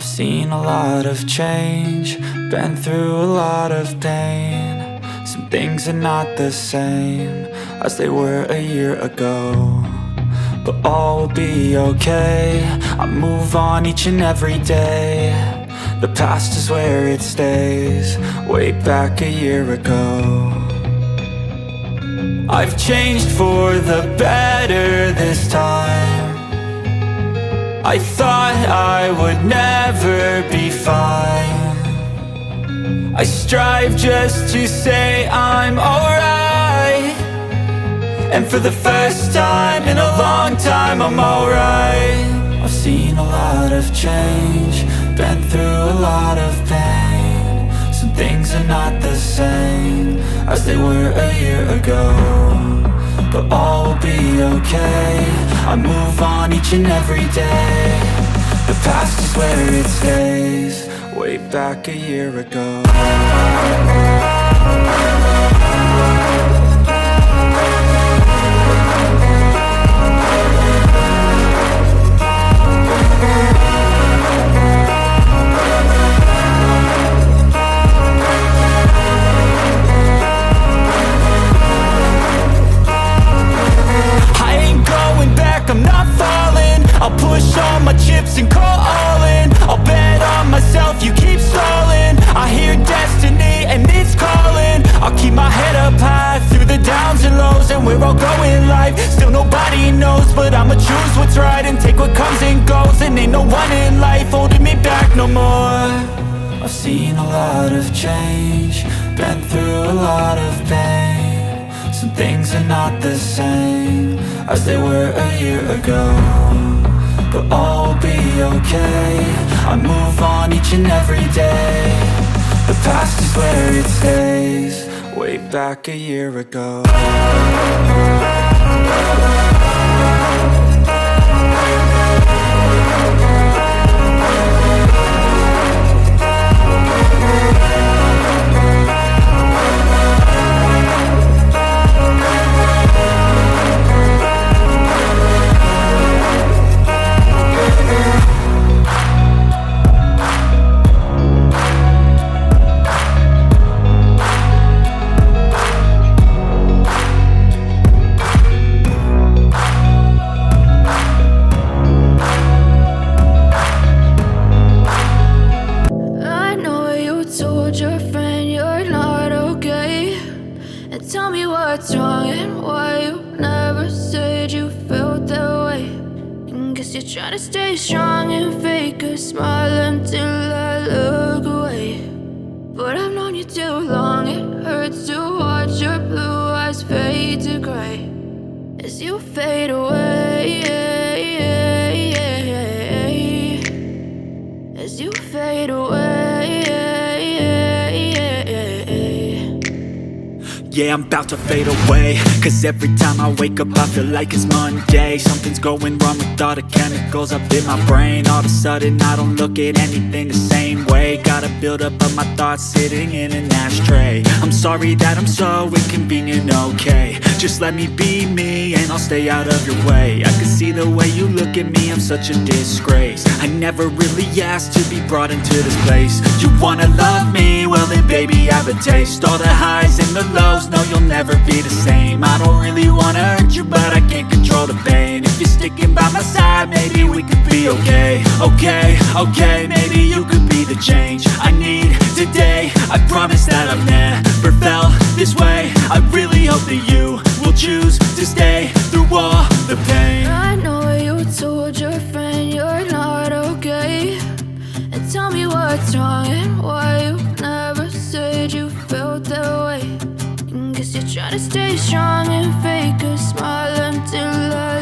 I've seen a lot of change, been through a lot of pain. Some things are not the same as they were a year ago, but all will be okay. I move on each and every day. The past is where it stays, way back a year ago. I've changed for the better this time. I thought I would never be fine. I strive just to say I'm alright, and for the first time in a long time I'm alright. I've seen a lot of change, been through a lot of pain. Some things are not the same as they were a year ago, but all will be okay. I move on each and every day. The past is where it stays, way back a year ago. I'm not falling. I'll push all my chips and call all in. I'll bet on myself, you keep stalling. I hear destiny and it's calling. I'll keep my head up high through the downs and lows, and we're all going life. Still nobody knows, but I'ma choose what's right and take what comes and goes. And ain't no one in life holding me back no more. I've seen a lot of change, been through a lot of pain. Some things are not the same as they were a year ago, but all will be okay. I move on each and every day. The past is where it stays, way back a year ago. What's wrong and why you never said you felt that way? And guess you're trying to stay strong and fake a smile until I look away. But I've known you too long, it hurts to watch your blue eyes fade to gray as you fade away, as you fade away. Yeah, I'm about to fade away, cause every time I wake up I feel like it's Monday. Something's going wrong with all the chemicals up in my brain. All of a sudden I don't look at anything the same way. Got a buildup of my thoughts sitting in an ashtray. I'm sorry that I'm so inconvenient, okay. Just let me be me and I'll stay out of your way. I can see the way you look at me, I'm such a disgrace. I never really asked to be brought into this place. You wanna love me? Well then baby I have a taste. All the highs and the lows, no you'll never be the same. I don't really wanna hurt you, but I can't control the pain. If you're sticking by my side, maybe we could be okay. Okay, maybe you could be the change I need today. I promise that I've never felt this way. I really hope that you will choose to stay through all the pain. I know you told your friend you're not okay, and tell me what's wrong and why you never said you felt that way. Guess you're trying to stay strong and fake a smile until I